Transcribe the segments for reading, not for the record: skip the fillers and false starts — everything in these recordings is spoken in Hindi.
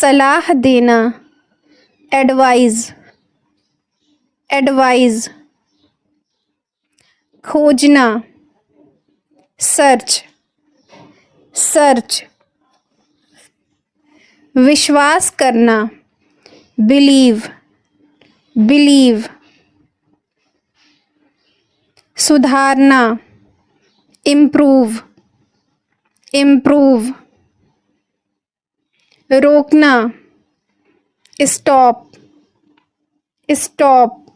सलाह देना, एडवाइज, एडवाइज। खोजना, सर्च, सर्च। विश्वास करना, बिलीव, बिलीव। सुधारना, इम्प्रूव, इम्प्रूव। रोकना, स्टॉप, स्टॉप।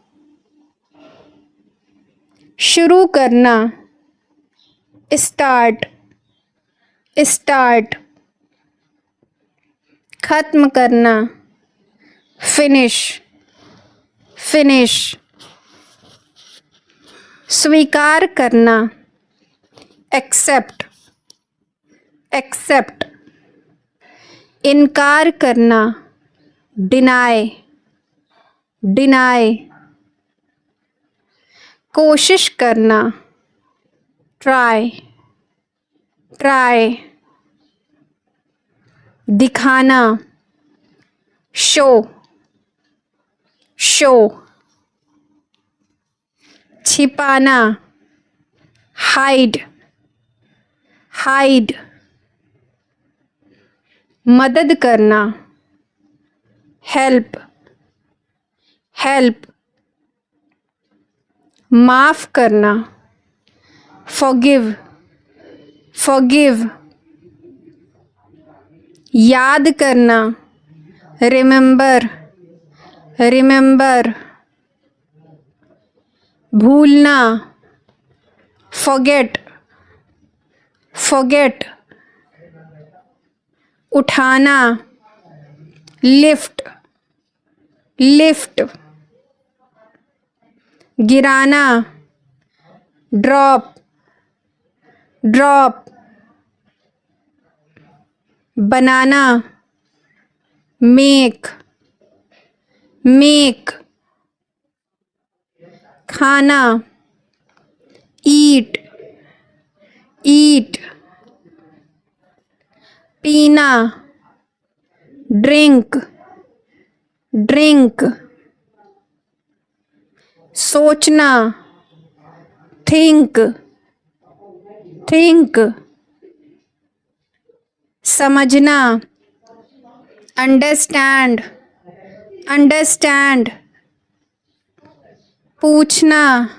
शुरू करना, स्टार्ट, स्टार्ट। खत्म करना, फिनिश, फिनिश। स्वीकार करना, एक्सेप्ट, एक्सेप्ट। इनकार करना, डिनाय, डिनाय। कोशिश करना, ट्राई, ट्राई। दिखाना, शो, शो। छिपाना, हाइड, हाइड। मदद करना, हेल्प, हेल्प। माफ़ करना, फॉरगिव, फॉरगिव। याद करना, रिमेंबर, रिमेंबर। भूलना, फॉरगेट, फॉरगेट। उठाना, लिफ्ट, लिफ्ट। गिराना, ड्रॉप, ड्रॉप। बनाना, मेक, मेक। खाना, ईट, ईट। पीना, ड्रिंक, ड्रिंक। सोचना, थिंक, थिंक। समझना, अंडरस्टैंड, अंडरस्टैंड। पूछना,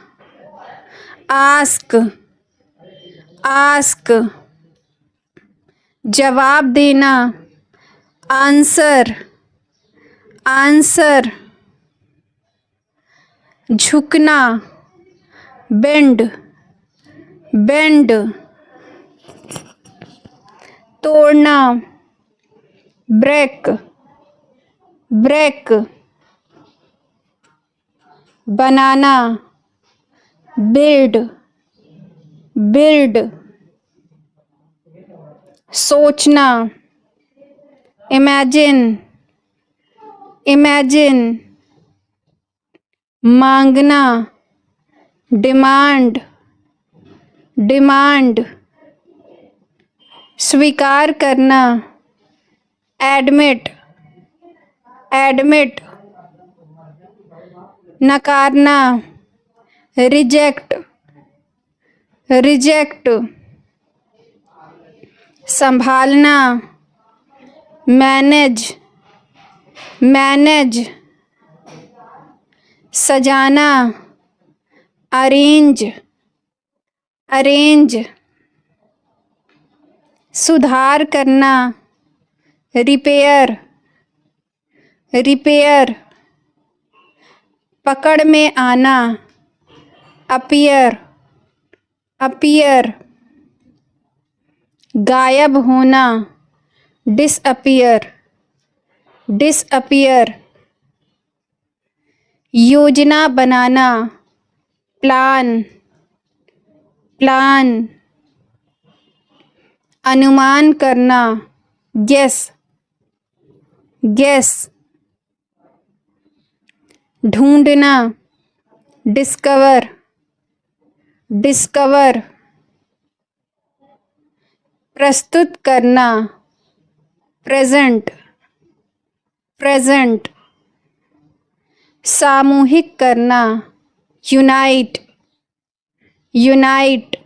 आस्क, आस्क। जवाब देना, आंसर, आंसर। झुकना, बेंड, बेंड। तोड़ना, ब्रेक, ब्रेक। बनाना, बिल्ड, बिल्ड। सोचना, इमेजिन, इमेजिन। मांगना, डिमांड, डिमांड। स्वीकार करना, एडमिट, एडमिट। नकारना, रिजेक्ट, रिजेक्ट। संभालना, मैनेज, मैनेज। सजाना, अरेंज, अरेंज। सुधार करना, रिपेयर, रिपेयर। पकड़ में आना, अपीयर, अपीयर। गायब होना, डिसअपीयर, डिसअपीयर। योजना बनाना, प्लान, प्लान। अनुमान करना, गेस, गेस। ढूंढना, डिस्कवर, डिस्कवर। प्रस्तुत करना, प्रेजेंट, प्रेजेंट, सामूहिक करना, यूनाइट, यूनाइट,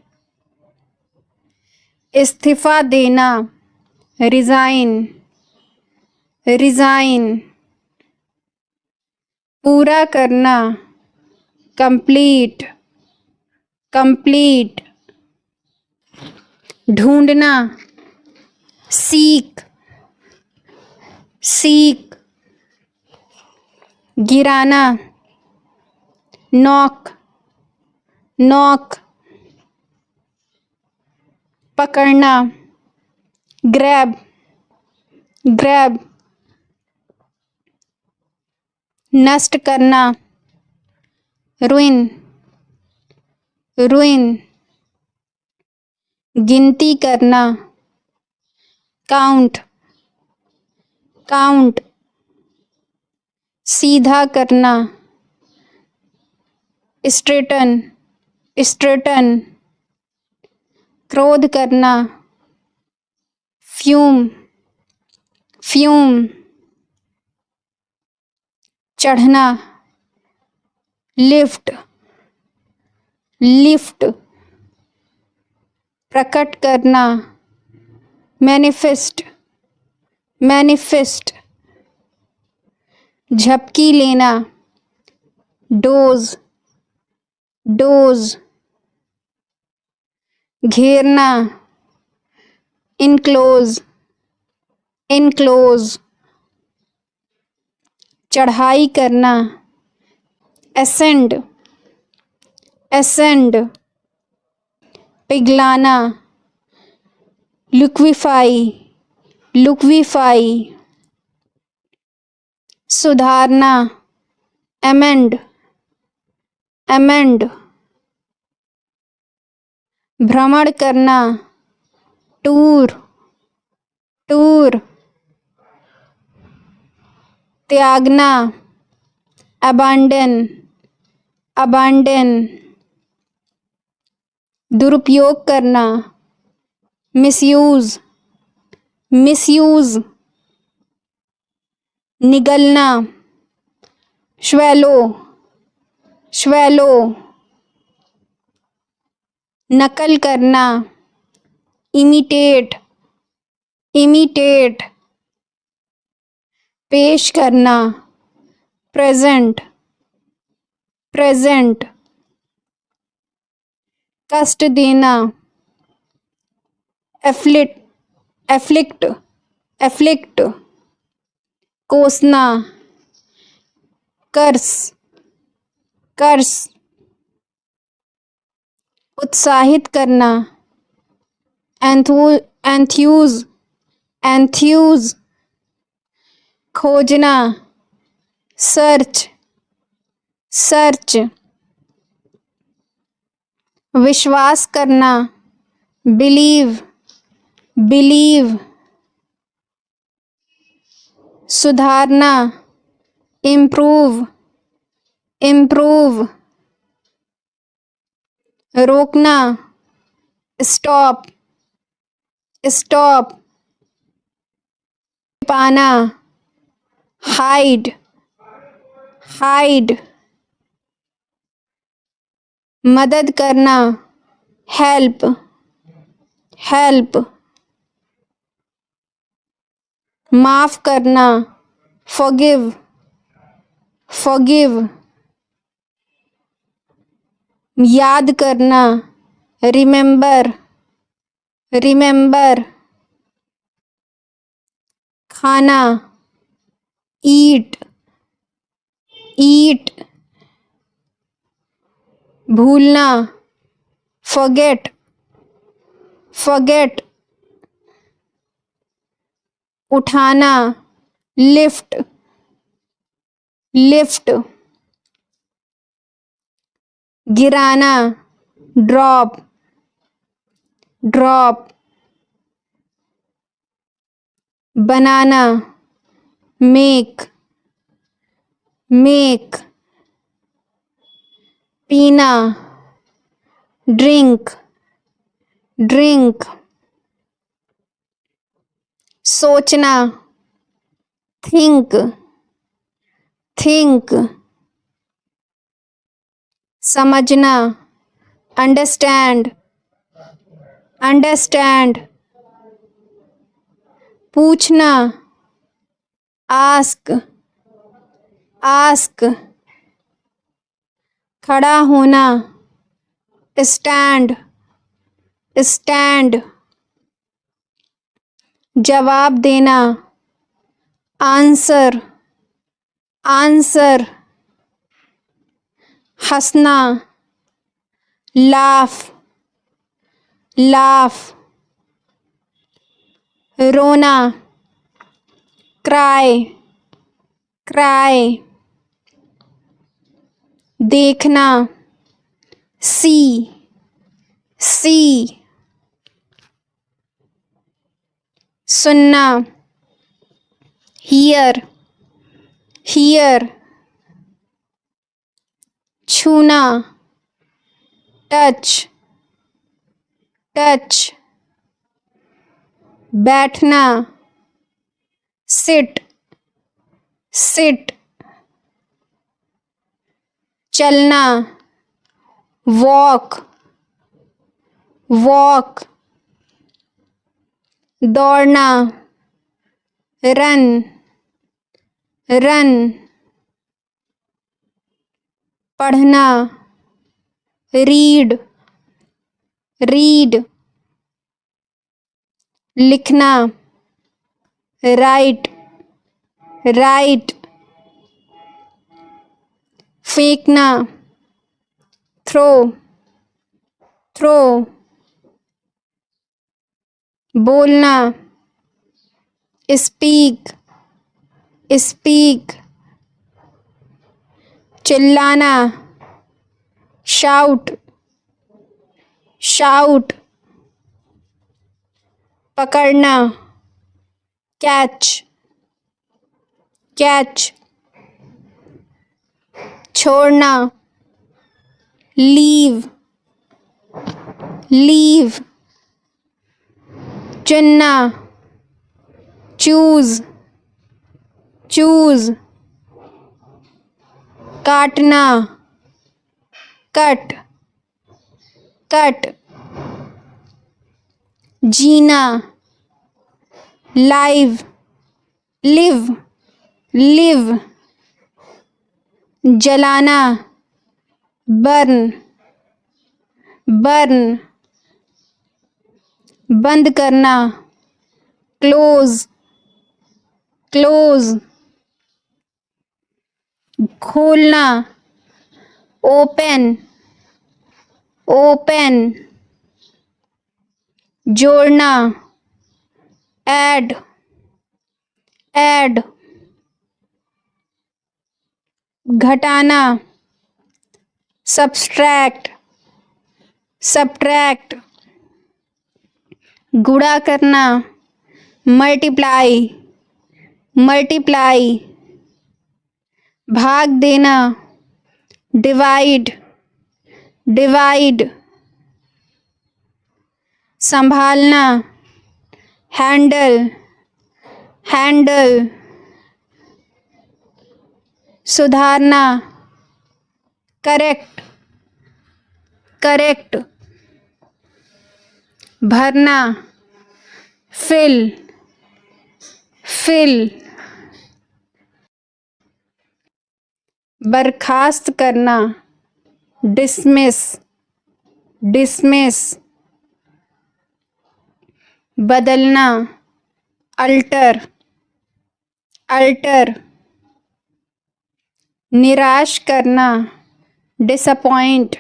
इस्तीफा देना, रिजाइन, रिजाइन, पूरा करना, कंप्लीट, कंप्लीट, ढूंढना, सीक, सीक, गिराना, नॉक, नॉक, पकड़ना, ग्रैब, ग्रैब, नष्ट करना, रुइन, रुइन, गिनती करना, काउंट, काउंट, सीधा करना, स्ट्रेटन, स्ट्रेटन, क्रोध करना, फ्यूम, फ्यूम, चढ़ना, लिफ्ट, लिफ्ट, प्रकट करना, मैनिफेस्ट, मैनिफेस्ट, झपकी लेना, डोज, डोज, घेरना, इनक्लोज, इनक्लोज, चढ़ाई करना, एसेंड, एसेंड, पिघलाना, लिक्विफाई, लिक्विफाई, सुधारना, एमेंड, एमेंड, भ्रमण करना, टूर, टूर, त्यागना, अबांडन, अबांडन, दुरुपयोग करना, मिसयूज, मिसयूज, निगलना, श्वैलो, श्वैलो, नकल करना, इमिटेट, इमिटेट, पेश करना, प्रेजेंट, प्रेजेंट, कष्ट देना, एफ्लिक्ट, एफ्लिक्ट, एफ्लिक्ट, कोसना, कर्स, कर्स, उत्साहित करना, एंथ्यूज, एंथ्यूज, खोजना, सर्च, सर्च, विश्वास करना, बिलीव, बिलीव, सुधारना, इम्प्रूव, इम्प्रूव, रोकना, स्टॉप, स्टॉप, पाना, हाइड, हाइड, मदद करना, हेल्प, हेल्प, माफ करना, फॉरगिव, फॉरगिव, याद करना, रिमेंबर, रिमेंबर, खाना, ईट, ईट, भूलना, फॉरगेट, फॉरगेट, उठाना, लिफ्ट, लिफ्ट, गिराना, ड्रॉप, ड्रॉप, बनाना, मेक, मेक, पीना, ड्रिंक, ड्रिंक, सोचना, थिंक, think, समझना, understand, understand, पूछना, ask, ask, खड़ा होना, stand, stand, जवाब देना, आंसर, आंसर, हंसना, लाफ, लाफ, रोना, क्राई, क्राई, देखना, सी, सी, सुनना, हियर, हियर, छूना, टच, टच, बैठना, सिट, सिट, चलना, वॉक, वॉक, दौड़ना, रन, रन, पढ़ना, रीड, रीड, लिखना, राइट, राइट, फेंकना, थ्रो, थ्रो, बोलना, स्पीक, स्पीक, चिल्लाना, शाउट, शाउट, पकड़ना, कैच, कैच, छोड़ना, लीव, लीव, चुनना, चूज, चूज, काटना, कट, कट, जीना, लाइव, लिव, लिव, जलाना, बर्न, बर्न, बंद करना, क्लोज, क्लोज, खोलना, ओपन, ओपन, जोड़ना, ऐड, ऐड, घटाना, सब्सट्रैक्ट, सब्ट्रैक्ट, गुणा करना, मल्टीप्लाई, मल्टीप्लाई, भाग देना, डिवाइड, डिवाइड, संभालना, हैंडल, हैंडल, सुधारना, करेक्ट, करेक्ट, भरना, फिल, फिल, बर्खास्त करना, डिसमिस, डिसमिस, बदलना, अल्टर, अल्टर, निराश करना, डिसअपॉइंट,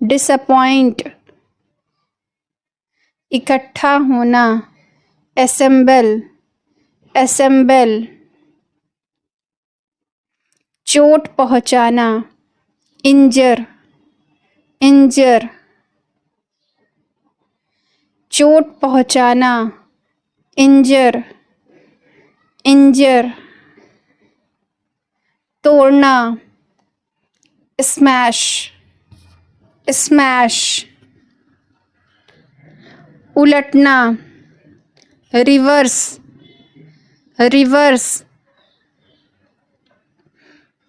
डिसअपॉइंट, इकट्ठा होना, असेंबल, असेंबल, चोट पहुंचाना, इंजर, इंजर, चोट पहुंचाना, इंजर, इंजर, तोड़ना, स्मैश, स्मैश, उलटना, रिवर्स, रिवर्स,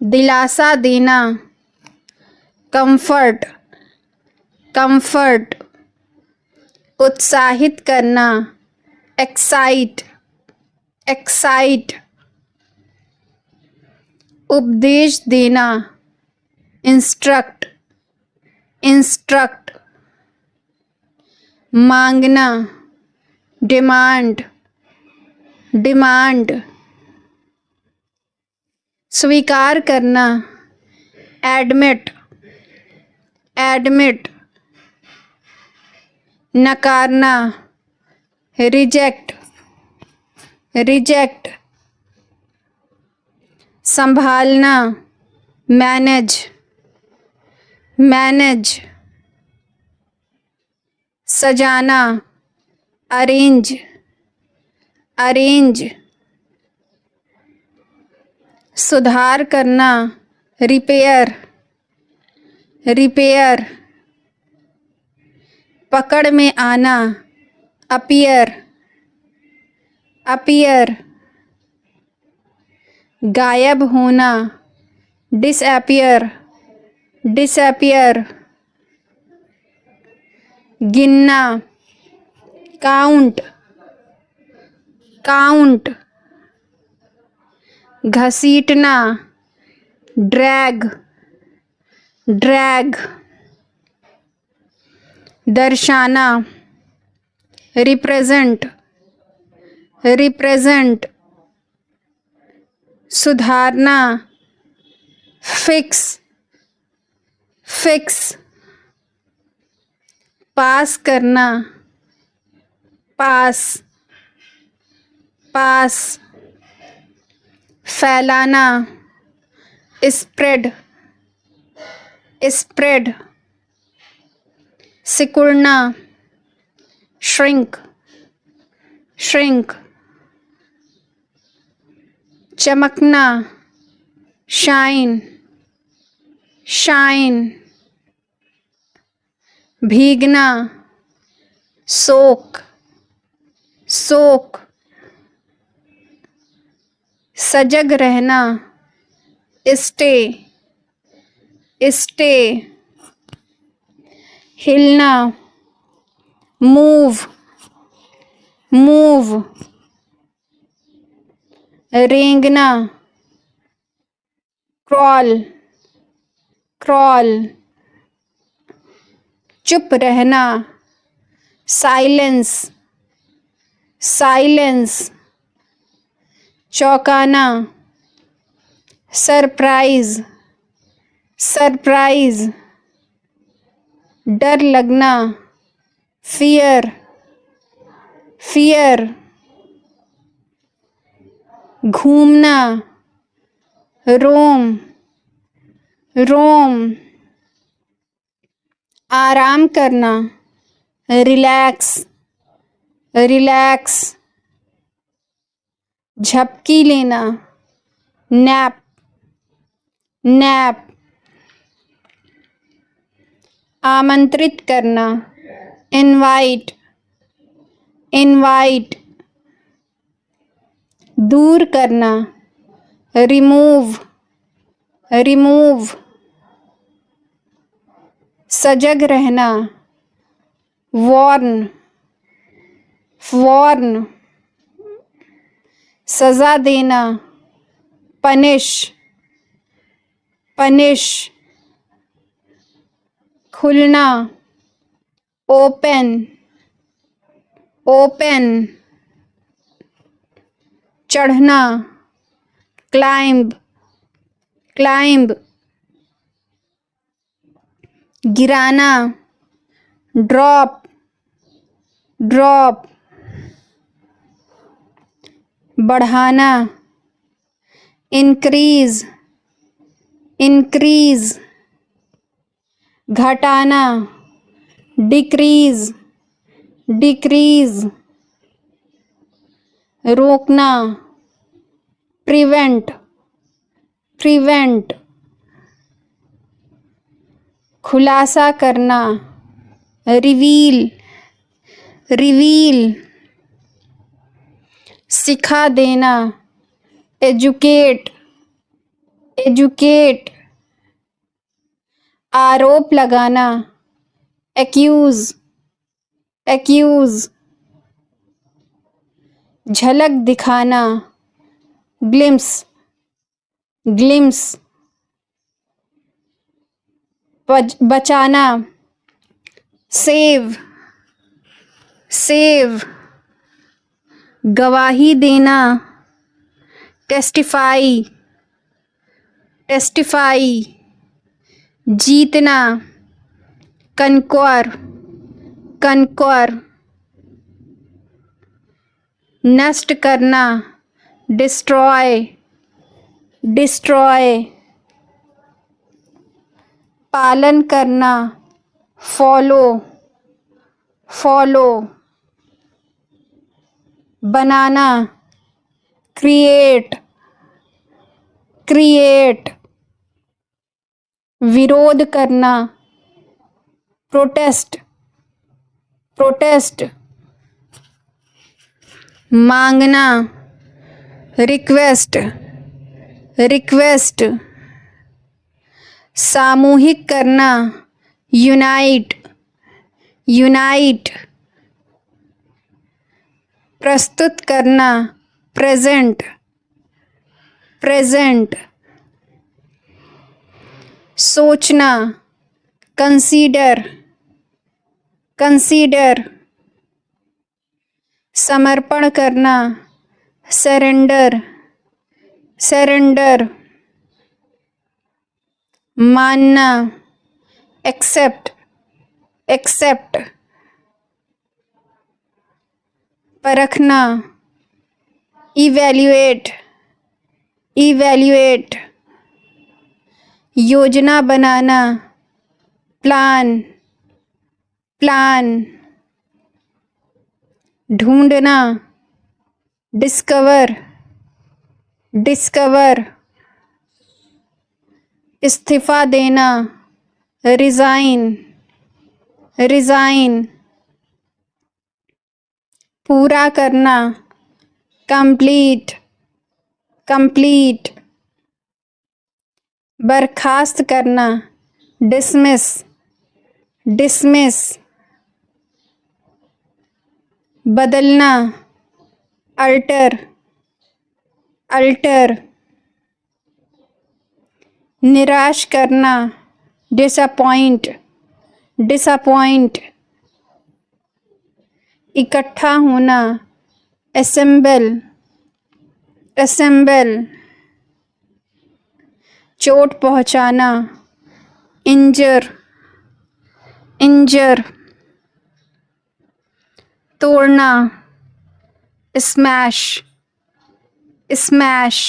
दिलासा देना, कंफर्ट, कंफर्ट। उत्साहित करना, एक्साइट, एक्साइट। उपदेश देना, इंस्ट्रक्ट, इंस्ट्रक्ट। मांगना, डिमांड, डिमांड। स्वीकार करना, एडमिट, एडमिट। नकारना, रिजेक्ट, रिजेक्ट। संभालना, मैनेज, मैनेज। सजाना, अरेंज, अरेंज। सुधार करना, रिपेयर, रिपेयर। पकड़ में आना, अपीयर, अपीयर। गायब होना, डिसअपीयर, डिसअपीयर। गिनना, काउंट, काउंट। घसीटना, ड्रैग, ड्रैग। दर्शाना, रिप्रेजेंट, रिप्रेजेंट। सुधारना, फिक्स, फिक्स। पास करना, पास, पास। फैलाना, स्प्रेड, स्प्रेड। सिकुड़ना, श्रिंक, श्रिंक। चमकना, शाइन, शाइन। भीगना, सोक, सोक। सजग रहना, स्टे, स्टे। हिलना, मूव, मूव। रेंगना, क्रॉल, क्रॉल। चुप रहना, साइलेंस, साइलेंस। चौंकाना, सरप्राइज, सरप्राइज। डर लगना, फियर, फियर। घूमना, रोम, रोम। आराम करना, रिलैक्स, रिलैक्स। झपकी लेना, नैप, नैप। आमंत्रित करना, इनवाइट, इनवाइट। दूर करना, रिमूव, रिमूव। सजग रहना, वॉर्न, वॉर्न। सजा देना, पनिश, पनिश। खुलना, ओपन, ओपन। चढ़ना, क्लाइंब, क्लाइंब। गिराना, ड्रॉप, ड्रॉप। बढ़ाना, इंक्रीज, इंक्रीज। घटाना, डिक्रीज, डिक्रीज। रोकना, प्रिवेंट, प्रिवेंट। खुलासा करना, रिवील, रिवील। सिखा देना, एजुकेट, एजुकेट, आरोप लगाना, एक्यूज, एक्यूज, झलक दिखाना, ग्लिम्स, ग्लिम्स, बचाना, सेव, सेव, गवाही देना, टेस्टिफाई, टेस्टिफाई, जीतना, कनक्वर, कनक्वर, नष्ट करना, डिस्ट्रॉय, डिस्ट्रॉय, पालन करना, फॉलो, फॉलो, बनाना, क्रिएट, क्रिएट, विरोध करना, प्रोटेस्ट, प्रोटेस्ट, मांगना, रिक्वेस्ट, रिक्वेस्ट, सामूहिक करना, यूनाइट, यूनाइट, प्रस्तुत करना, प्रेजेंट, प्रेजेंट, सोचना, कंसीडर, कंसीडर, समर्पण करना, सरेंडर, सरेंडर, मानना, एक्सेप्ट, एक्सेप्ट, परखना, इवैल्यूएट, इवैल्यूएट, योजना बनाना, प्लान, प्लान, ढूंढना, डिस्कवर, डिस्कवर, इस्तीफा देना, रिज़ाइन, रिज़ाइन, पूरा करना, कंप्लीट, कंप्लीट, बर्खास्त करना, डिसमिस, डिसमिस, बदलना, अल्टर, अल्टर, निराश करना, डिसअपॉइंट, डिसअपॉइंट, इकट्ठा होना, असेंबल, असेंबल, चोट पहुंचाना, इंजर, इंजर, तोड़ना, स्मैश, स्मैश,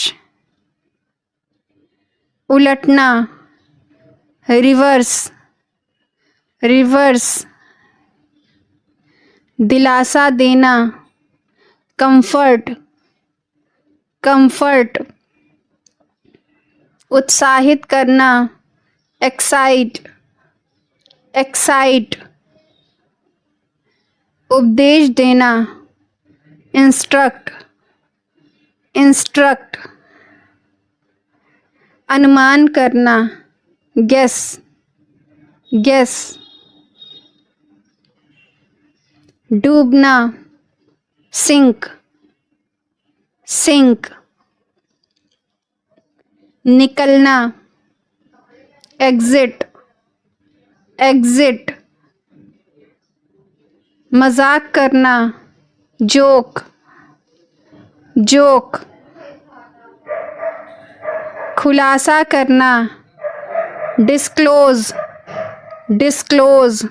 उलटना, रिवर्स, रिवर्स, दिलासा देना, कंफर्ट, कंफर्ट, उत्साहित करना, एक्साइट, एक्साइट, उपदेश देना, इंस्ट्रक्ट, इंस्ट्रक्ट, अनुमान करना, गेस, गेस, डूबना, सिंक, सिंक, निकलना, एग्जिट, एग्जिट, मजाक करना, जोक, जोक, खुलासा करना, डिस्क्लोज, डिस्क्लोज,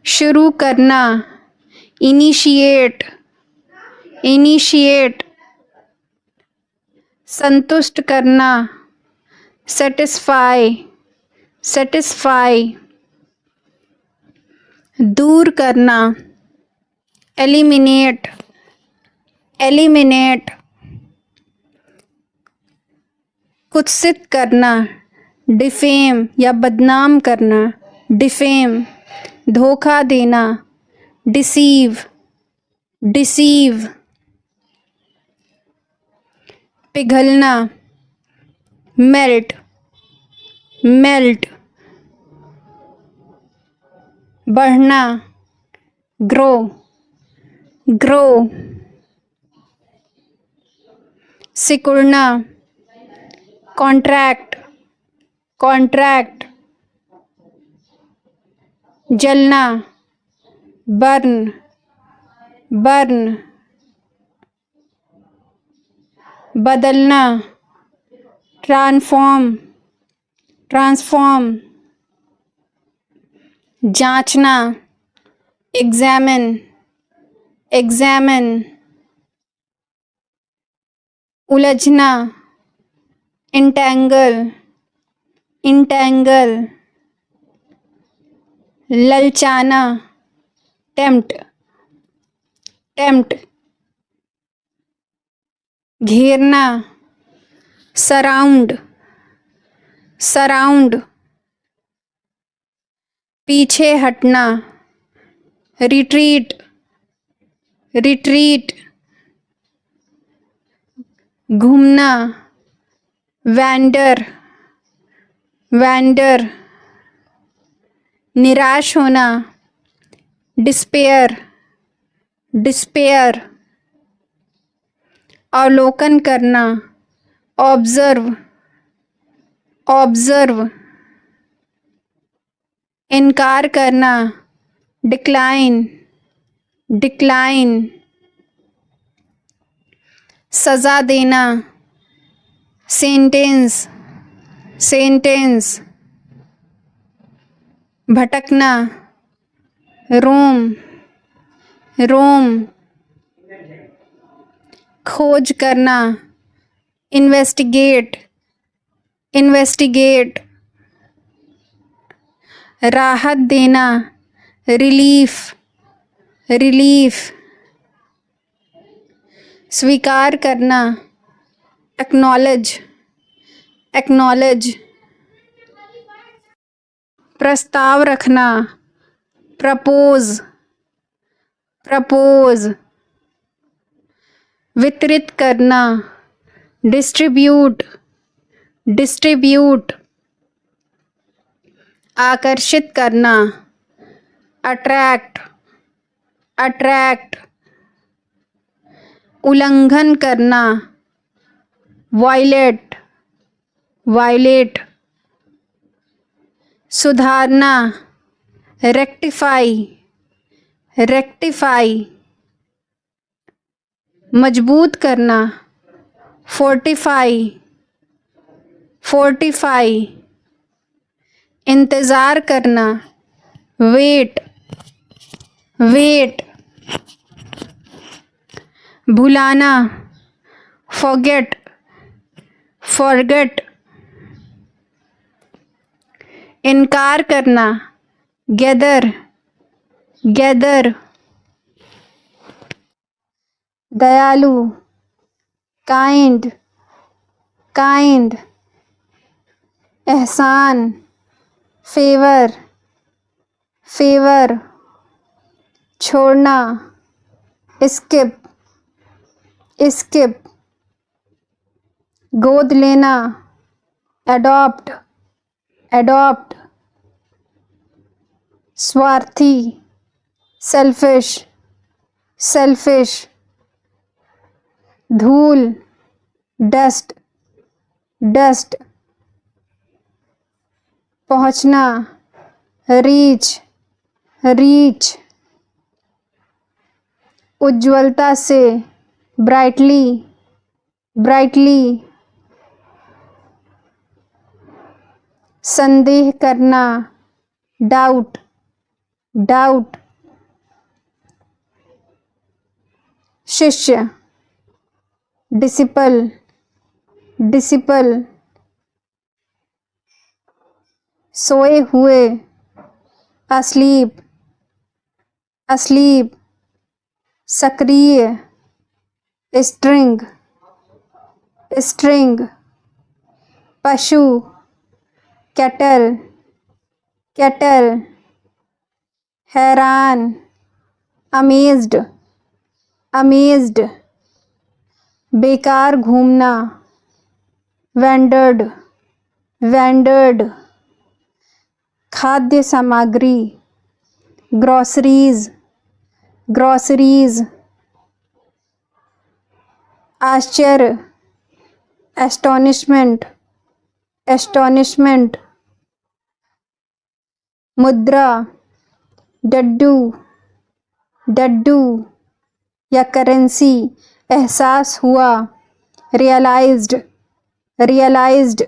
शुरू करना, इनिशिएट, इनिशिएट, संतुष्ट करना, सेटिस्फाई, सेटिस्फाई, दूर करना, एलिमिनेट, एलिमिनेट, कुत्सित करना, डिफेम या बदनाम करना, डिफेम, धोखा देना, डिसीव, डिसीव, पिघलना, मेल्ट, मेल्ट, बढ़ना, ग्रो, ग्रो, सिकुड़ना, कॉन्ट्रैक्ट, कॉन्ट्रैक्ट, जलना, बर्न, बर्न, बदलना, ट्रांसफॉर्म, ट्रांसफॉर्म, जांचना, एग्जामिन, एग्जामिन, उलझना, इंटेंगल, इंटेंगल, ललचाना, टेम्प्ट, टेम्प्ट, घेरना, सराउंड, सराउंड, पीछे हटना, रिट्रीट, रिट्रीट, घूमना, वैंडर, वैंडर, निराश होना, डिस्पेयर, डिस्पेयर, अवलोकन करना, ऑब्जर्व, ऑब्जर्व, इनकार करना, डिक्लाइन, डिक्लाइन, सज़ा देना, सेंटेंस, सेंटेंस, भटकना, रोम, रोम, खोज करना, इन्वेस्टिगेट, इन्वेस्टिगेट, राहत देना, रिलीफ, रिलीफ, स्वीकार करना, एक्नॉलेज, एक्नॉलेज, प्रस्ताव रखना, प्रपोज, प्रपोज, वितरित करना, डिस्ट्रीब्यूट, डिस्ट्रीब्यूट, आकर्षित करना, अट्रैक्ट, अट्रैक्ट, उल्लंघन करना, वायलेट, वायलेट, सुधारना, रेक्टिफाई, रेक्टिफाई, मजबूत करना, फोर्टिफाई, फोर्टिफाई, इंतज़ार करना, वेट, वेट, भुलाना, फॉरगेट, फॉरगेट, इनकार करना, गैदर, गैदर, दयालु, काइंड, काइंड, एहसान, फेवर, फेवर, छोड़ना, स्किप, स्किप, गोद लेना, एडॉप्ट, एडॉप्ट, स्वार्थी, सेल्फिश, सेल्फिश, धूल, डस्ट, डस्ट, पहुँचना, रीच, रीच, उज्ज्वलता से, ब्राइटली, ब्राइटली, संदेह करना, डाउट, डाउट, शिष्य, डिसिपल, डिसिपल, सोए हुए, अस्लीप, अस्लीप, सक्रिय, स्ट्रिंग, स्ट्रिंग, पशु, कैटल, कैटल, हैरान, अमेज्ड, अमेज्ड, बेकार घूमना, वेंडर्ड, वेंडर्ड, खाद्य सामग्री, ग्रोसरीज, ग्रोसरीज, आश्चर्य, एस्टोनिशमेंट, एस्टोनिशमेंट, मुद्रा, डड्डू, डड्डू या करेंसी, एहसास हुआ, रियलाइज्ड, रियलाइज्ड,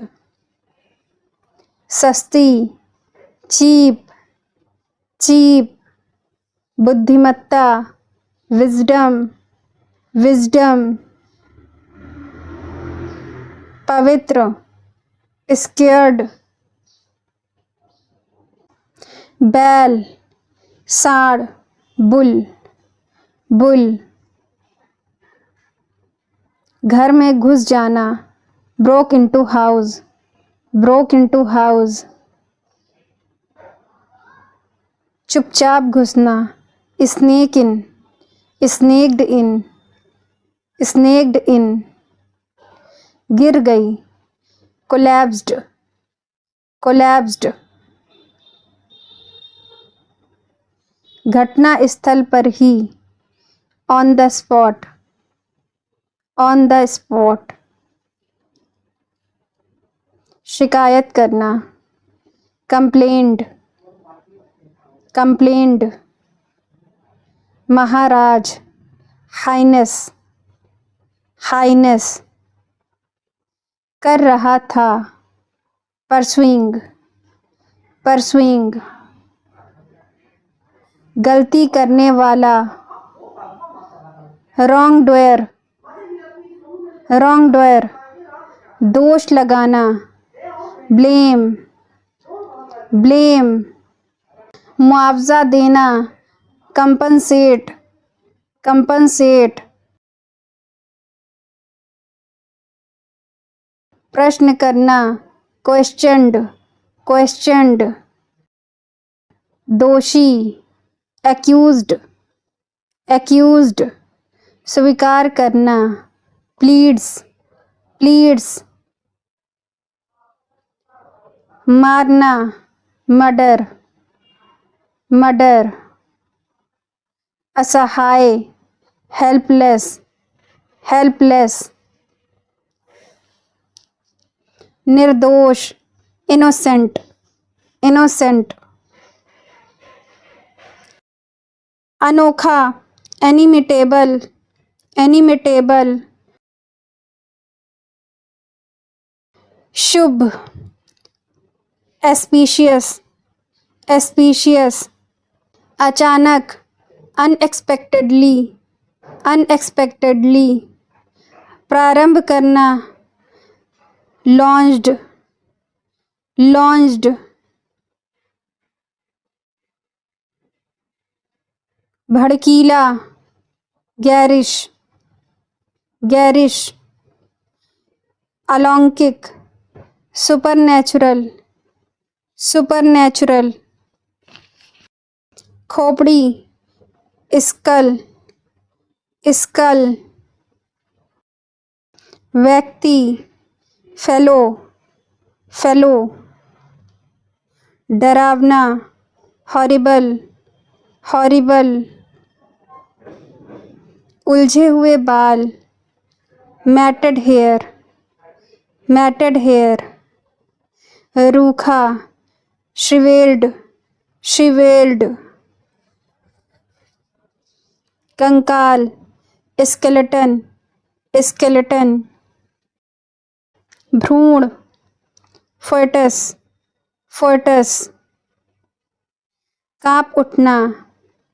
सस्ती, चीप, चीप, बुद्धिमत्ता, विजडम, विजडम, पवित्र, स्केर्ड, बैल, सांड, बुल, बुल, घर में घुस जाना, broke into house, broke into house, चुपचाप घुसना, स्नेक इन, स्नेक्ड इन, स्नेक्ड इन, गिर गई, कोलैप्स्ड, कोलैप्स्ड, घटना स्थल पर ही, on the spot, on the spot, शिकायत करना, कंप्लेंड, कंप्लेंड, महाराज, हाइनेस, हाइनेस, कर रहा था, परसुइंग, परसुइंग, गलती करने वाला, रॉन्ग डोयर, रॉन्ग डोयर, दोष लगाना, ब्लेम, ब्लेम, मुआवजा देना, कंपनसेट, कंपनसेट, प्रश्न करना, क्वेश्चनड, क्वेश्चनड, दोषी, एक्यूज्ड, एक्यूज्ड, स्वीकार करना, प्लीड्स, प्लीड्स, मारना, मर्डर, मर्डर, असहाय, हेल्पलेस, हेल्पलेस, निर्दोष, इनोसेंट, इनोसेंट, अनोखा, एनिमिटेबल, एनिमिटेबल, शुभ, एस्पीशियस, एस्पीशियस, अचानक, अनएक्सपेक्टेडली, अनएक्सपेक्टेडली, प्रारंभ करना, लॉन्च्ड, लॉन्च्ड, भड़कीला, गैरिश, गैरिश, अलौकिक, सुपरनैचुरल, सुपरनैचुरल, खोपड़ी, स्कल, स्कल, व्यक्ति, फेलो, फेलो, डरावना, हॉरिबल, हॉरिबल, उलझे हुए बाल, मैटेड हेयर, मैटेड हेयर, रूखा, श्रिवेल्ड, श्रिवेल्ड, कंकाल, स्केलेटन, स्केलेटन, भ्रूण, फोएटस, फोएटस, कांप उठना,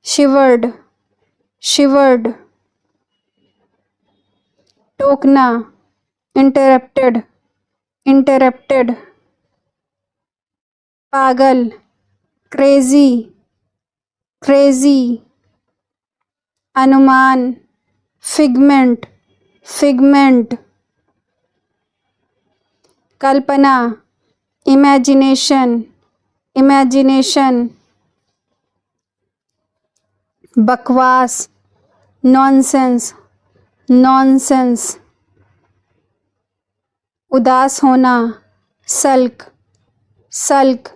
शिवर्ड, शिवर्ड, टोकना, इंटरप्टेड, इंटरप्टेड, पागल, क्रेजी, क्रेजी, अनुमान, फिगमेंट, फिगमेंट, कल्पना, इमेजिनेशन, इमेजिनेशन, बकवास, नॉनसेंस, नॉनसेंस, उदास होना, सल्क सल्क,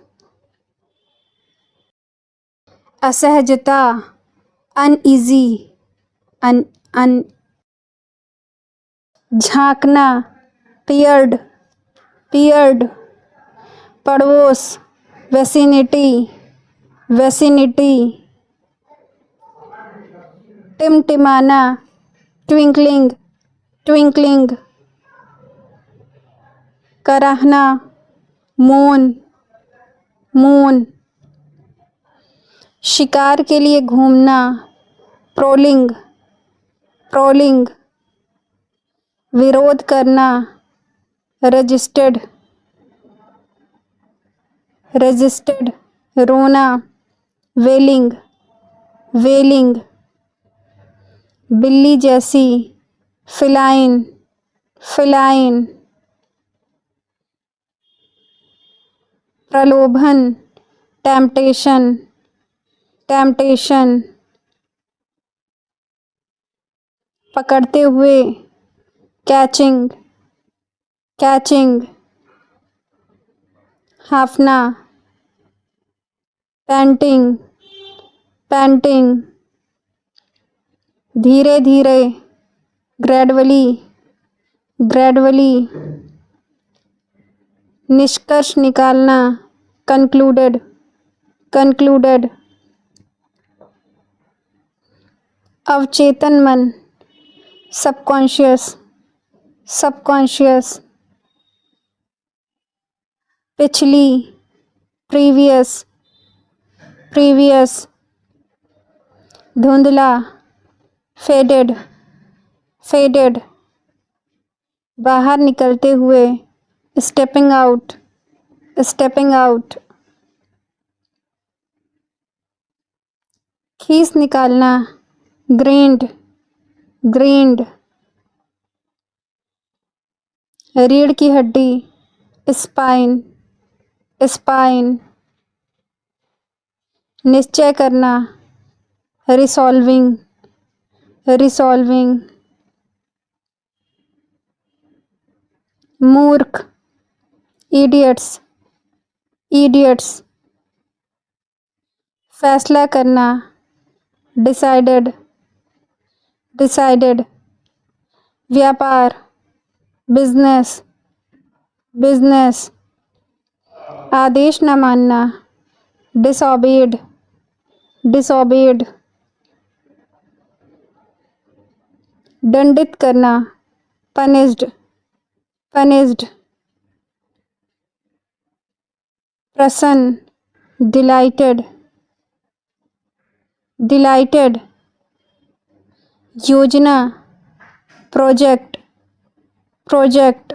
असहजता अनईजी अन अन, झांकना पियर्ड पियर्ड, पड़ोस वेसिनिटी वेसिनिटी, टिमटिमाना ट्विंकलिंग ट्विंकलिंग, कराहना मून मून, शिकार के लिए घूमना प्रोलिंग प्रोलिंग, विरोध करना रजिस्टर्ड रजिस्टर्ड, रोना वेलिंग वेलिंग, बिल्ली जैसी फिलाइन फिलाइन, प्रलोभन टेम्पटेशन टेम्पटेशन, पकड़ते हुए कैचिंग कैचिंग, हाफना पैंटिंग पैंटिंग, धीरे धीरे ग्रेडुअली ग्रेडुअली, निष्कर्ष निकालना कंक्लूडेड कंक्लूडेड, अवचेतन मन सबकॉन्शियस सबकॉन्शियस, पिछली प्रीवियस प्रीवियस, धुंधला फेडेड फेडेड, बाहर निकलते हुए स्टेपिंग आउट स्टेपिंग आउट, खीस निकालना ग्रेंड ग्रेंड, रीढ़ की हड्डी स्पाइन स्पाइन, निश्चय करना रिसॉल्विंग रिसॉल्विंग, मूर्ख इडियट्स इडियट्स, फैसला करना डिसाइडेड डिसाइडेड, व्यापार बिजनेस बिजनेस, आदेश न मानना डिसऑबेड डिसऑबेड, दंडित करना पनिश्ड पनिश्ड, प्रसन्न डिलाइटेड डिलाइटेड, योजना प्रोजेक्ट प्रोजेक्ट,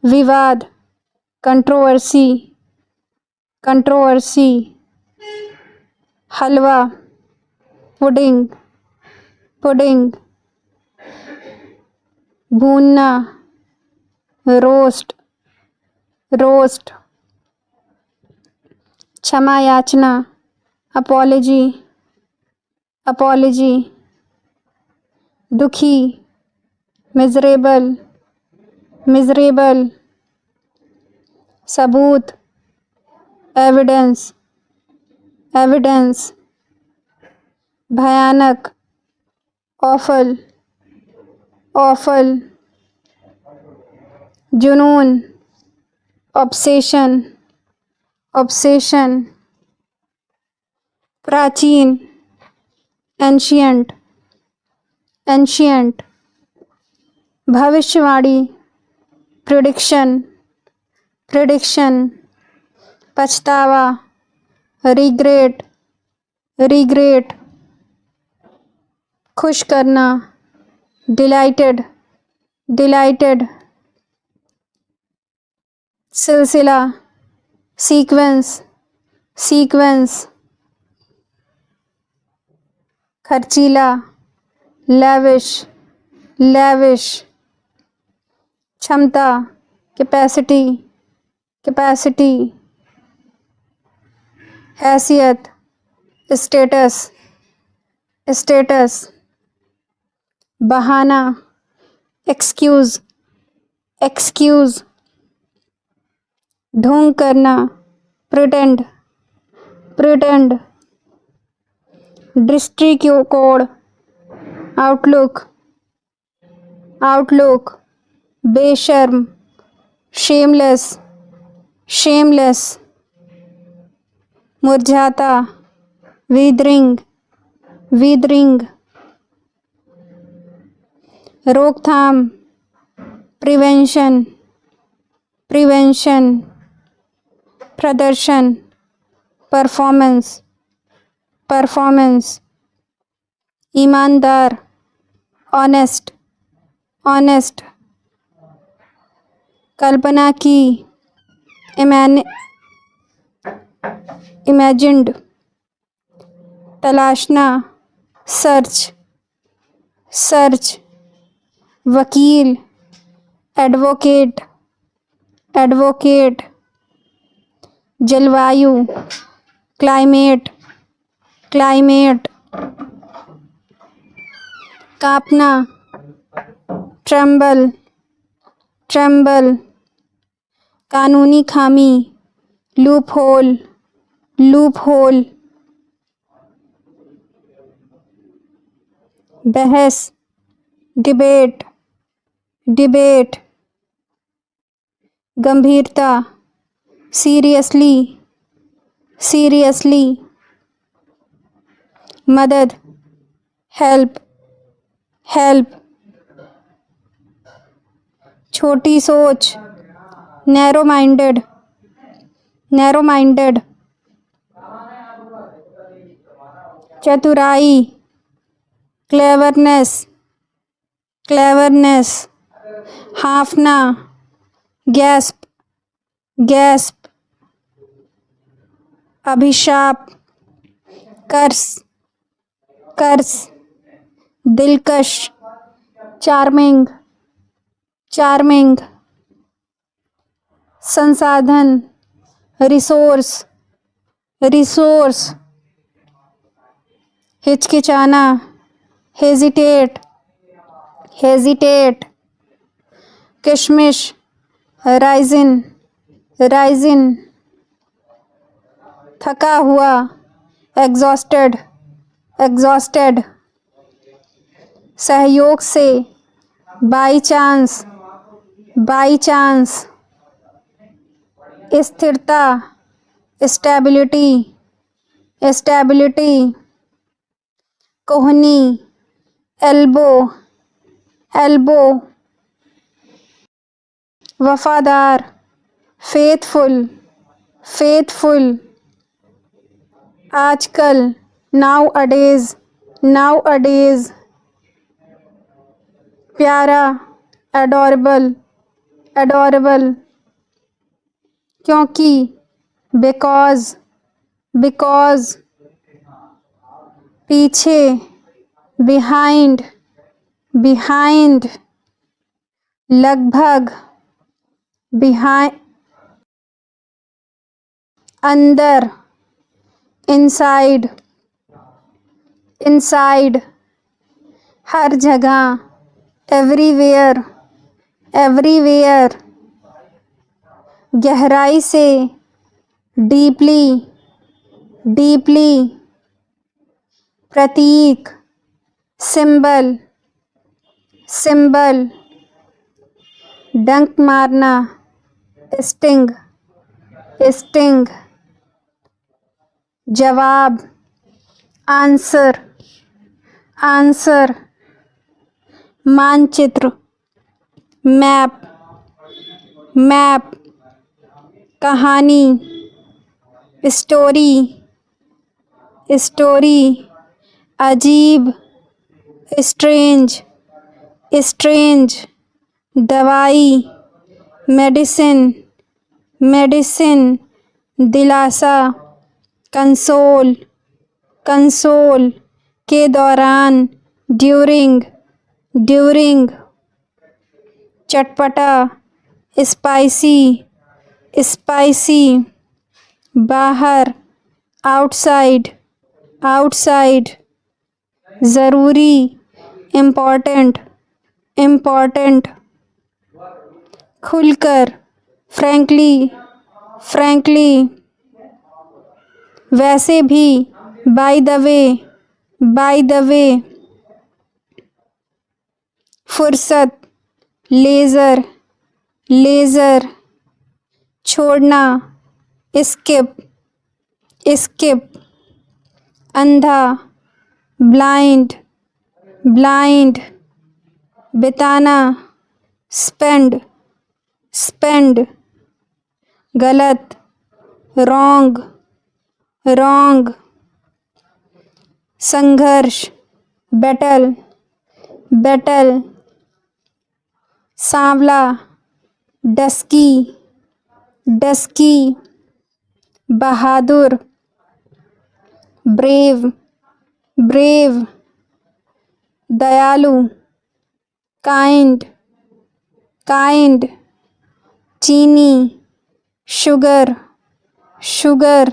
विवाद कंट्रोवर्सी कंट्रोवर्सी, हलवा पुडिंग पुडिंग, भूनना रोस्ट रोस्ट, क्षमा याचना अपॉलजी अपॉलजी, दुखी मिजरेबल मिजरेबल, सबूत एविडेंस एविडेंस, भयानक ऑफल ऑफल, जुनून ऑब्सेशन ऑब्सेशन, प्राचीन एंशियंट एंशियंट, भविष्यवाणी प्रिडिक्शन प्रिडिक्शन, पछतावा रिग्रेट रिग्रेट, खुश करना डिलाइटेड डिलाइटेड, सिलसिला सीक्वेंस सीक्वेंस, खर्चीला लैविश लैविश, क्षमता कैपेसिटी कैपेसिटी, हैसियत स्टेटस स्टेटस, बहाना एक्सक्यूज़ एक्सक्यूज़, ढोंग करना, pretend, pretend, district code, outlook, outlook, बेशर्म, शेमलेस, शेमलेस, मुरझाता, विदरिंग, विदरिंग, रोकथाम, प्रिवेंशन, प्रिवेंशन, प्रदर्शन, परफॉर्मेंस, परफॉर्मेंस, ईमानदार, ऑनेस्ट, ऑनेस्ट, कल्पना की, इमेजिन्ड, तलाशना, सर्च, सर्च, वकील, एडवोकेट, एडवोकेट, जलवायु, क्लाइमेट, क्लाइमेट, कांपना, ट्रेम्बल, ट्रेम्बल, कानूनी खामी, लूप होल, लूप होल, बहस, डिबेट, डिबेट, गंभीरता, सीरियसली, सीरियसली, मदद, हेल्प, हेल्प, छोटी सोच, नैरो माइंडेड, नैरो माइंडेड, चतुराई, क्लेवरनेस, क्लेवरनेस, हाफना, गैस्प, गैस्प, अभिशाप, कर्स, कर्स, दिलकश, चार्मिंग, चार्मिंग, संसाधन, रिसोर्स, रिसोर्स, हिचकिचाना, हेजिटेट, हेजिटेट, किशमिश, राइजिन, राइजिन, थका हुआ, एग्जॉस्टेड, एग्जॉस्टेड, सहयोग से, बाई चांस, बाई चांस, स्थिरता, स्टेबिलिटी, स्टेबिलिटी, कोहनी, एल्बो, एल्बो, वफादार, फेथफुल, फेथफुल, आजकल, नाउ अडेज, नाउ अडेज, प्यारा, एडोरेबल, एडोरेबल, क्योंकि, बिकॉज, बिकॉज, पीछे, बिहाइंड, बिहाइंड, लगभग, बिहाइंड, अंदर, इनसाइड, इनसाइड, हर जगह, एवरीवेयर, एवरीवेयर, गहराई से, डीपली, डीपली, प्रतीक, सिंबल, सिंबल, डंक मारना, स्टिंग, स्टिंग, जवाब, आंसर, आंसर, मानचित्र, मैप, मैप, कहानी, स्टोरी, स्टोरी, अजीब, स्ट्रेंज, स्ट्रेंज, दवाई, मेडिसिन, मेडिसिन, दिलासा, कंसोल, कंसोल, के दौरान, ड्यूरिंग, ड्यूरिंग, चटपटा, स्पाइसी, स्पाइसी, बाहर, आउटसाइड, आउटसाइड, ज़रूरी, इम्पॉर्टेंट, इम्पॉर्टेंट, खुलकर, फ्रैंकली, फ्रैंकली, वैसे भी, by the way, by the way, फुर्सत, लेज़र, लेज़र, छोड़ना, स्किप, स्किप, अंधा, ब्लाइंड, ब्लाइंड, बिताना, स्पेंड, स्पेंड, गलत, रॉन्ग, रॉन्ग, संघर्ष, बैटल, बैटल, सांवला, डस्की, डस्की, बहादुर, ब्रेव, ब्रेव, दयालु, काइंड, काइंड, चीनी, शुगर, शुगर,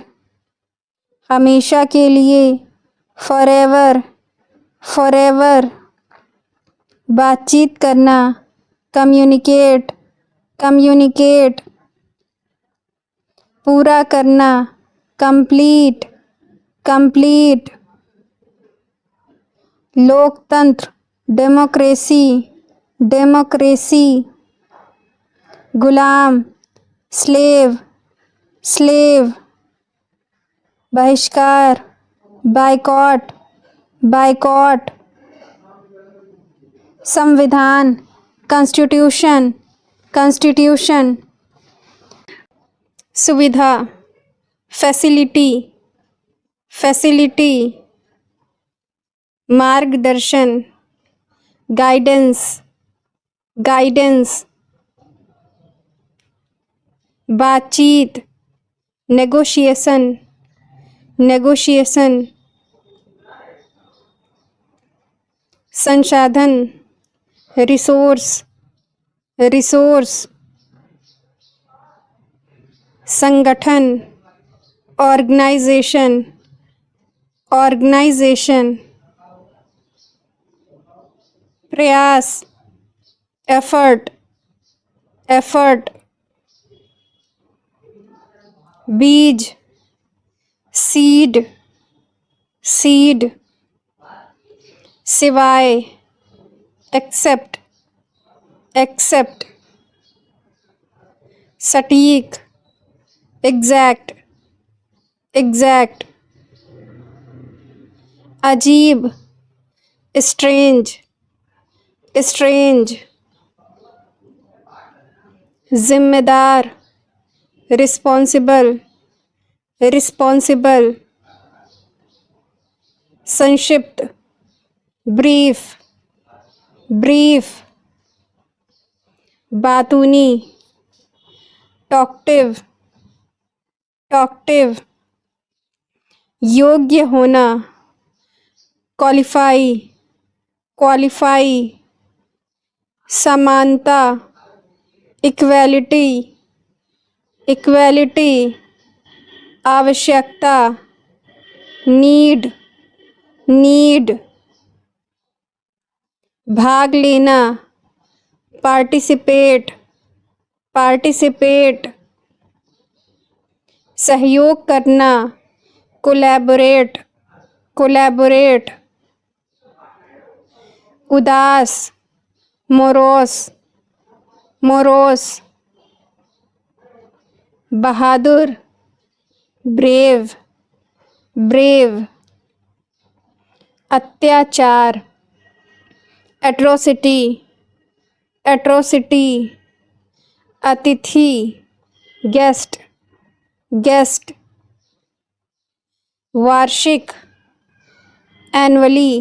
हमेशा के लिए, फॉरएवर, फॉरएवर, बातचीत करना, कम्युनिकेट, कम्युनिकेट, पूरा करना, कंप्लीट, कंप्लीट, लोकतंत्र, डेमोक्रेसी, डेमोक्रेसी, गुलाम, स्लेव, स्लेव, बहिष्कार, बायकॉट, बायकॉट, संविधान, कॉन्स्टिट्यूशन, कॉन्स्टिट्यूशन, सुविधा, फैसिलिटी, फैसिलिटी, मार्गदर्शन, गाइडेंस, गाइडेंस, बातचीत, नेगोशिएशन, नेगोशिएशन, संसाधन, रिसोर्स, रिसोर्स, संगठन, ऑर्गेनाइजेशन, ऑर्गेनाइजेशन, प्रयास, एफर्ट, एफर्ट, बीज, सीड, सीड, सिवाय, एक्सेप्ट, एक्सेप्ट, सटीक, एग्जैक्ट, एग्जैक्ट, अजीब, स्ट्रेंज, स्ट्रेंज, जिम्मेदार, रिस्पॉन्सिबल, रिस्पॉन्सिबल, संक्षिप्त, ब्रीफ, ब्रीफ, बातूनी, टॉक्टिव, टॉक्टिव, योग्य होना, क्वालिफाई, क्वालिफाई, समानता, इक्वेलिटी, इक्वेलिटी, आवश्यकता, नीड, नीड, भाग लेना, पार्टिसिपेट, पार्टिसिपेट, सहयोग करना, कोलैबोरेट, कोलैबोरेट, उदास, मोरोस, मोरोस, बहादुर, ब्रेव, ब्रेव, अत्याचार, एट्रोसिटी, एट्रोसिटी, अतिथि, गेस्ट, गेस्ट, वार्षिक, एनुअली,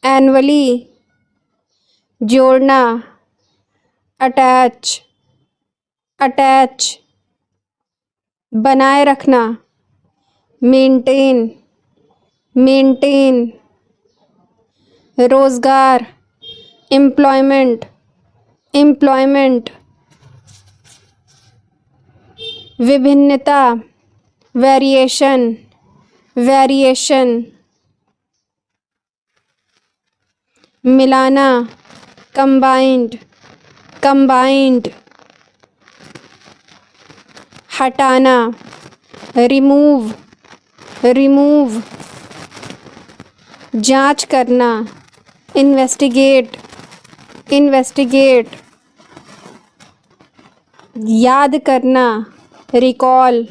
एनुअली, जोड़ना, अटैच, अटैच, बनाए रखना, मेंटेन, मेंटेन, रोज़गार, एम्प्लॉयमेंट, एम्प्लॉयमेंट, विभिन्नता, वेरिएशन, वेरिएशन, मिलाना, कंबाइंड, combined, हटाना, remove, remove, जांच करना, investigate, investigate, याद करना, recall,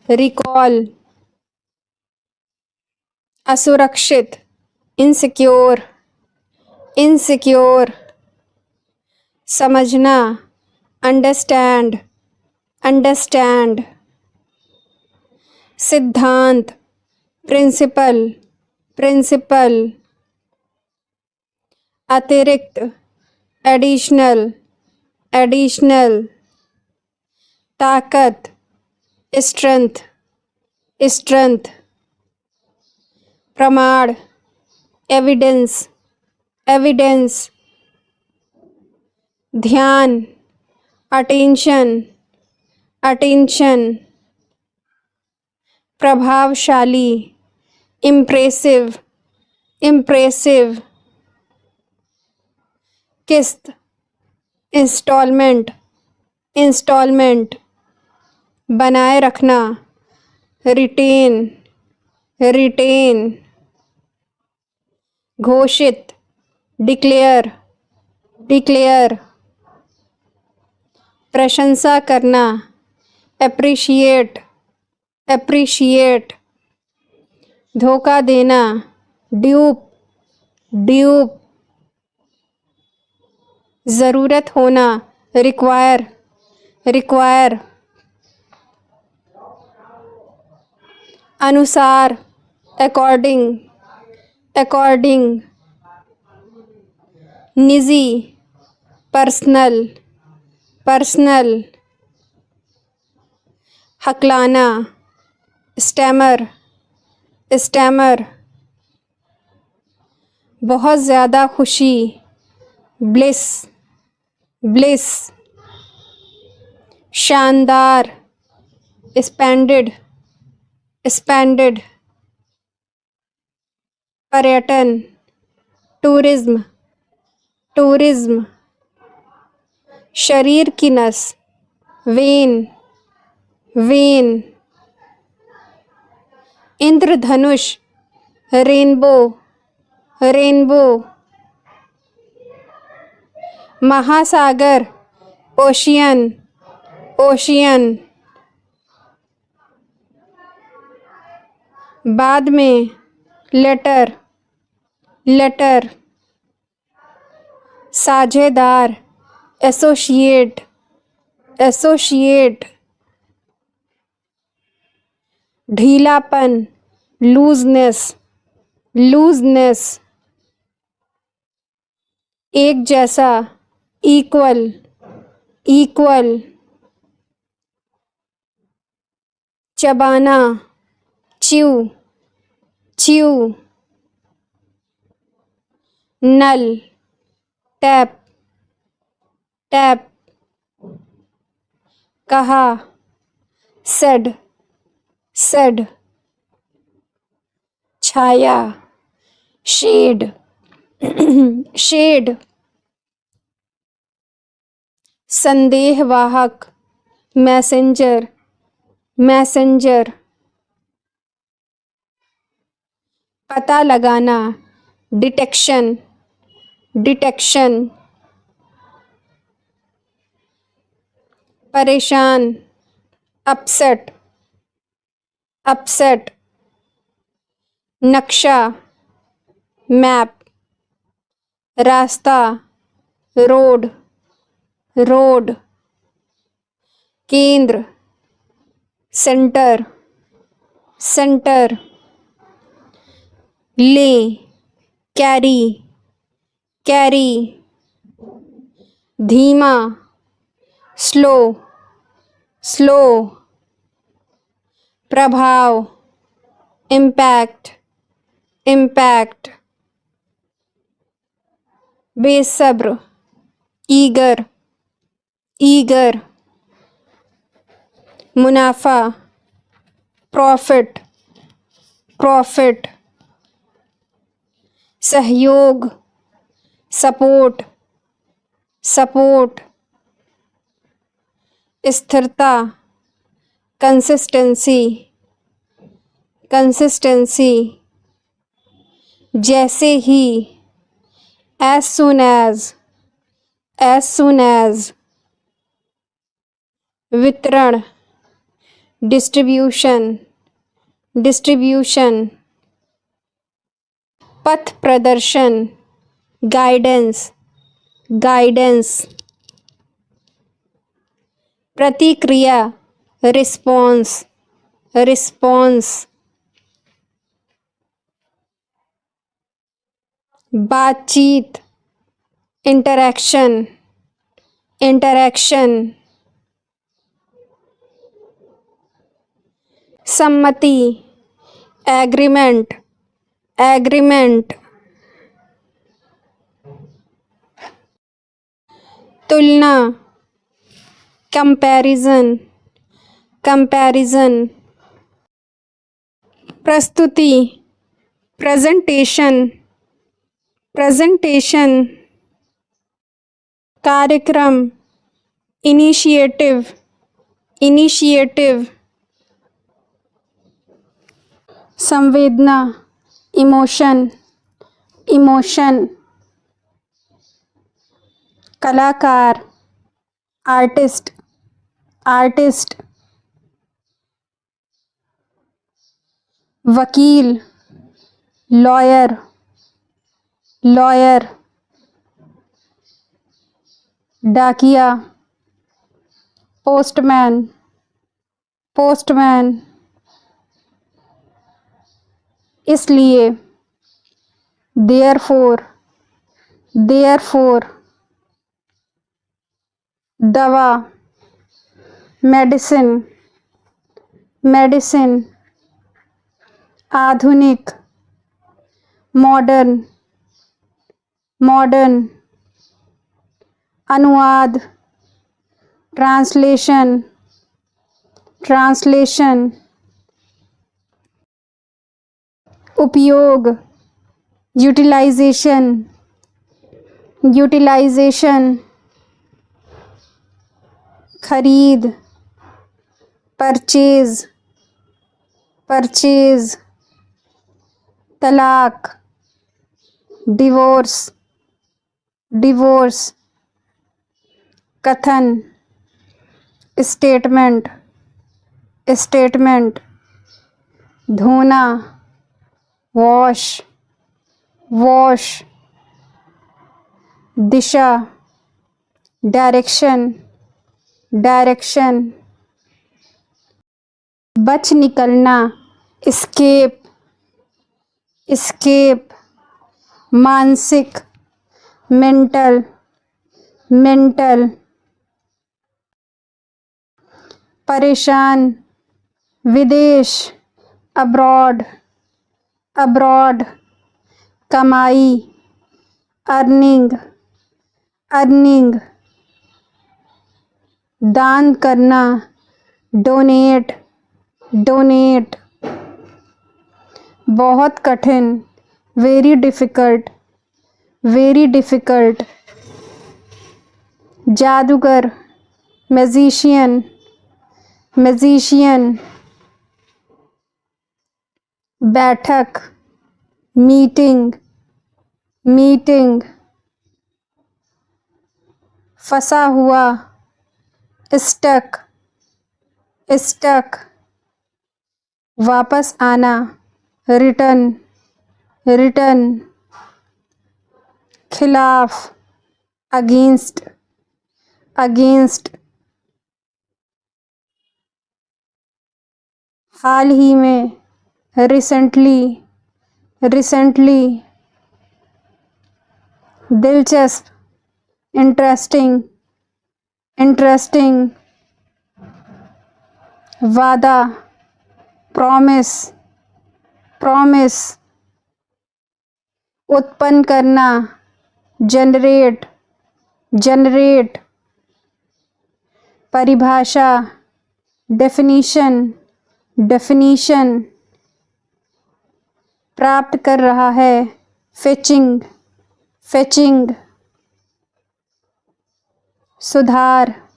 recall, असुरक्षित, insecure, insecure, समझना, understand, understand, सिद्धांत, principle, principle, अतिरिक्त, additional, additional, ताकत, strength, strength, प्रमाण, evidence, evidence, ध्यान, attention, attention, प्रभावशाली, impressive, impressive, किस्त, इंस्टॉलमेंट, इंस्टॉलमेंट, बनाए रखना, रिटेन, रिटेन, घोषित, डिक्लेयर, डिक्लेयर, प्रशंसा करना, एप्रिशिएट, एप्रिशिएट, धोखा देना, ड्यूप, ड्यूप, ज़रूरत होना, रिक्वायर, रिक्वायर, अनुसार, अकॉर्डिंग, अकॉर्डिंग, निजी, पर्सनल, पर्सनल, हकलाना, स्टैमर, स्टैमर, बहुत ज़्यादा खुशी, ब्लिस, ब्लिस, शानदार, स्पैंडेड, स्पैंडेड, पर्यटन, टूरिज्म, टूरिज्म, शरीर की नस, when, when, Indradhanush, rainbow, rainbow, महासागर, ओशियन, ओशियन, बाद में, लेटर, लेटर, साझेदार, एसोसिएट, एसोसिएट, ढीलापन, लूजनेस, लूजनेस, एक जैसा, इक्वल, इक्वल, चबाना, च्यू, च्यू, नल, टैप, टैप, कहा, सेड, सेड, छाया, शेड, शेड, संदेहवाहक, मैसेंजर, मैसेंजर, पता लगाना, डिटेक्शन, डिटेक्शन, परेशान, अपसेट, अपसेट, नक्शा, मैप, रास्ता, रोड, रोड, केंद्र, सेंटर, सेंटर, ले, कैरी, कैरी, धीमा, स्लो, स्लो, प्रभाव, इम्पैक्ट, इम्पैक्ट, बेसब्र, ईगर, ईगर, मुनाफा, प्रॉफिट, प्रॉफिट, सहयोग, सपोर्ट, सपोर्ट, स्थिरता, कंसिस्टेंसी, कंसिस्टेंसी, जैसे ही, as soon as, as soon as, वितरण, डिस्ट्रीब्यूशन, डिस्ट्रीब्यूशन, पथ प्रदर्शन, गाइडेंस, गाइडेंस, प्रतिक्रिया, रिस्पॉन्स, रिस्पॉन्स, बातचीत, इंटरैक्शन, इंटरैक्शन, सम्मति, एग्रीमेंट, एग्रीमेंट, तुलना, कंपैरिजन, कंपैरिजन, प्रस्तुति, प्रेजेंटेशन, प्रेजेंटेशन, कार्यक्रम, इनिशिएटिव, इनिशिएटिव, संवेदना, इमोशन, इमोशन, कलाकार, आर्टिस्ट, आर्टिस्ट, वकील, लॉयर, लॉयर, डाकिया, पोस्टमैन, पोस्टमैन, इसलिए, देयरफॉर, देयरफॉर, दवा, मेडिसिन, मेडिसिन, आधुनिक, मॉडर्न, मॉडर्न, अनुवाद, ट्रांसलेशन, ट्रांसलेशन, उपयोग, यूटिलाइजेशन, यूटिलाइजेशन, खरीद, परचेज, परचेज, तलाक, डिवोर्स, डिवोर्स, कथन, स्टेटमेंट, स्टेटमेंट, धोना, वॉश, वॉश, दिशा, डायरेक्शन, डायरेक्शन, बच निकलना, एस्केप, एस्केप, मानसिक, मेंटल, मेंटल, परेशान, विदेश, अब्रॉड, अब्रॉड, कमाई, अर्निंग, अर्निंग, दान करना, डोनेट, डोनेट, बहुत कठिन, वेरी डिफ़िकल्ट, वेरी डिफ़िकल्ट, जादूगर, मैजिशियन, मैजिशियन, बैठक, मीटिंग, मीटिंग, फंसा हुआ, स्टक, स्टक, वापस आना, रिटर्न, रिटर्न, खिलाफ, अगेंस्ट, अगेंस्ट, हाल ही में, रिसेंटली, रिसेंटली, दिलचस्प, इंटरेस्टिंग, इंटरेस्टिंग, वादा, प्रॉमिस, प्रॉमिस, उत्पन्न करना, जनरेट, जनरेट, परिभाषा, डेफिनीशन, डेफिनीशन, प्राप्त कर रहा है, फेचिंग, फेचिंग, सुधार,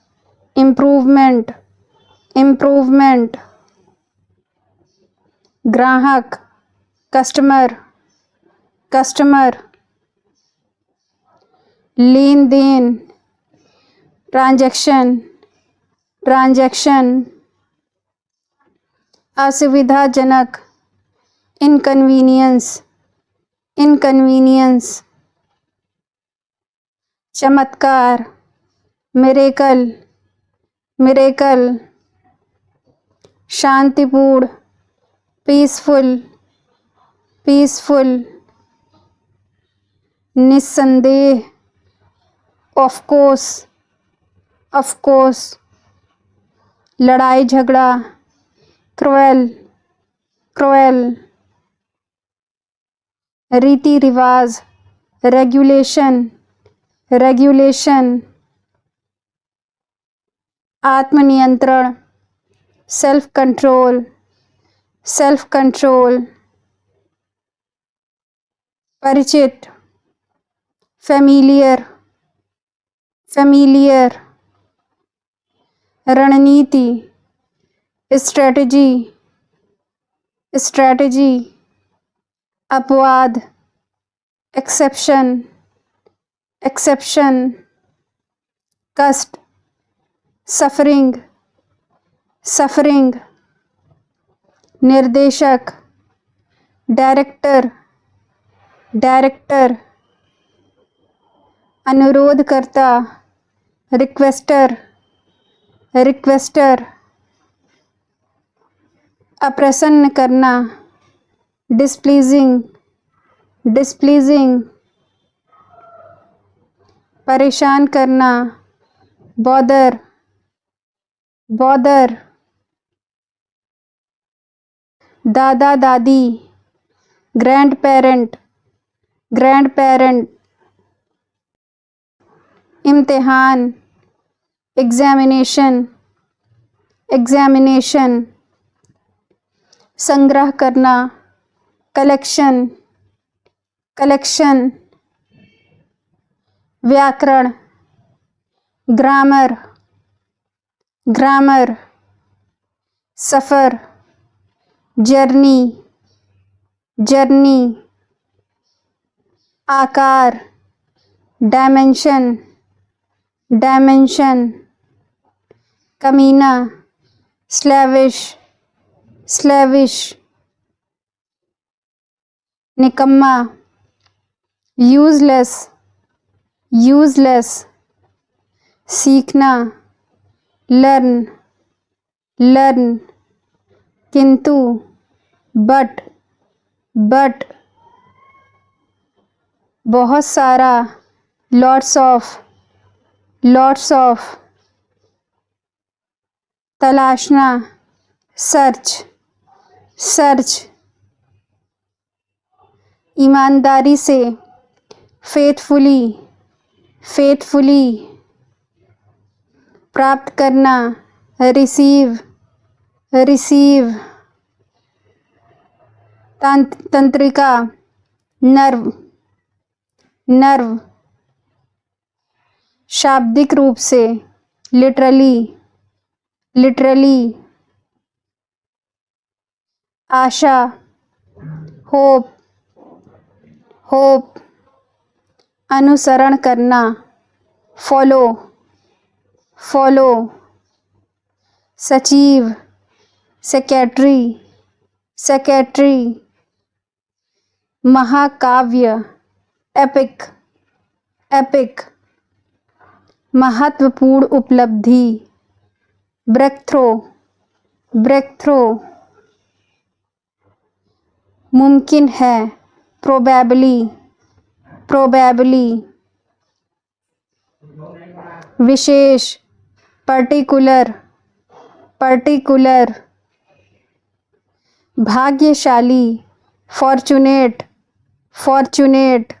इम्प्रूवमेंट, इम्प्रूवमेंट। ग्राहक, कस्टमर, कस्टमर। लेन देन, ट्रांजैक्शन, ट्रांजैक्शन। असुविधाजनक, इनकन्वीनियंस, इनकन्वीनियंस। चमत्कार, मिरेकल, मिरेकल। शांतिपूर्ण, पीसफुल, पीसफुल। निस्संदेह, ऑफ कोर्स, ऑफ कोर्स। लड़ाई झगड़ा, क्रुएल, क्रुएल। रीति रिवाज, रेगुलेशन, रेगुलेशन। आत्मनियंत्रण, सेल्फ कंट्रोल, सेल्फ कंट्रोल। परिचित, फेमिलियर, फेमिलियर। रणनीति, स्ट्रेटजी, स्ट्रेटजी। अपवाद, एक्सेप्शन, एक्सेप्शन। कष्ट, सफरिंग, सफरिंग। निर्देशक, डायरेक्टर, डायरेक्टर। अनुरोधकर्ता, रिक्वेस्टर, रिक्वेस्टर। अप्रसन्न करना, डिस्प्लीजिंग, डिस्प्लीजिंग। परेशान करना, बॉदर, बॉदर। दादा दादी, ग्रैंड पेरेंट, ग्रैंड पेरेंट। इम्तिहान, एग्जामिनेशन, एग्जामिनेशन। संग्रह करना, कलेक्शन, कलेक्शन। व्याकरण, ग्रामर, ग्रामर। सफ़र, जर्नी, जर्नी। आकार, डायमेंशन, डायमेंशन। कमीना, स्लैविश, स्लैविश। निकम्मा, यूजलेस, यूजलेस। सीखना, लर्न, लर्न। किंतु, बट, बट। बहुत सारा, लॉट्स ऑफ, लॉट्स ऑफ। तलाशना, सर्च, सर्च। ईमानदारी से, फेथफुली, फेथफुली। प्राप्त करना, रिसीव, रिसीव। तंत्रिका, नर्व, नर्व। शाब्दिक रूप से, लिटरली, लिटरली। आशा, होप, होप। अनुसरण करना, फॉलो, फॉलो। सचिव, सेक्रेटरी, सेक्रेटरी। महाकाव्य, एपिक, एपिक। महत्वपूर्ण उपलब्धि, ब्रेक थ्रो, ब्रेक थ्रो। मुमकिन है, प्रोबेबली, प्रोबेबली। विशेष, पर्टिकुलर, पर्टिकुलर। भाग्यशाली, फॉर्चुनेट, फॉर्चुनेट।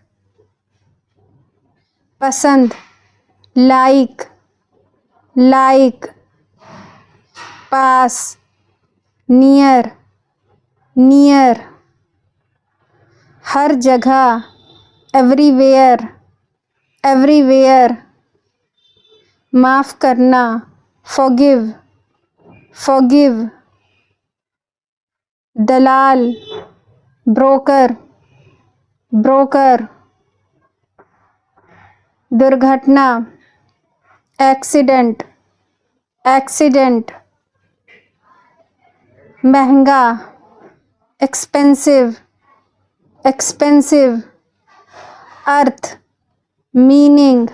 पसंद, लाइक, लाइक। पास, नियर, नियर। हर जगह, एवरीवेयर, एवरीवेयर। माफ़ करना, forgive, forgive. दलाल, broker, broker. दुर्घटना, accident, accident. महंगा, expensive, expensive. अर्थ, meaning,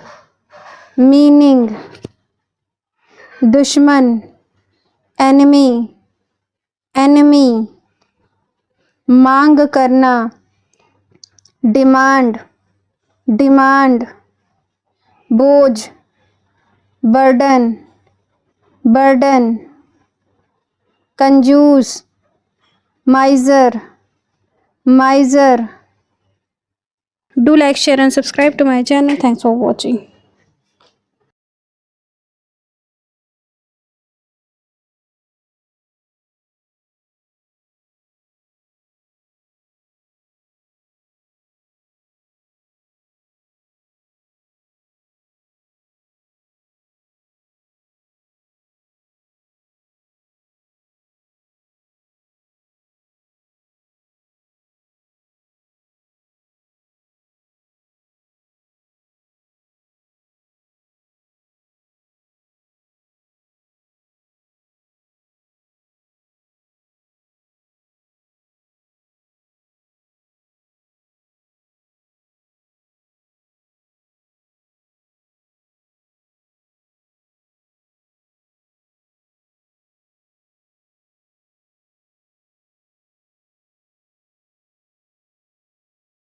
meaning. दुश्मन, enemy, enemy. मांग करना, डिमांड, डिमांड. बोझ, बर्डन, बर्डन. कंजूस, माइजर, माइजर. Do like, share and subscribe to my channel. Thanks for watching.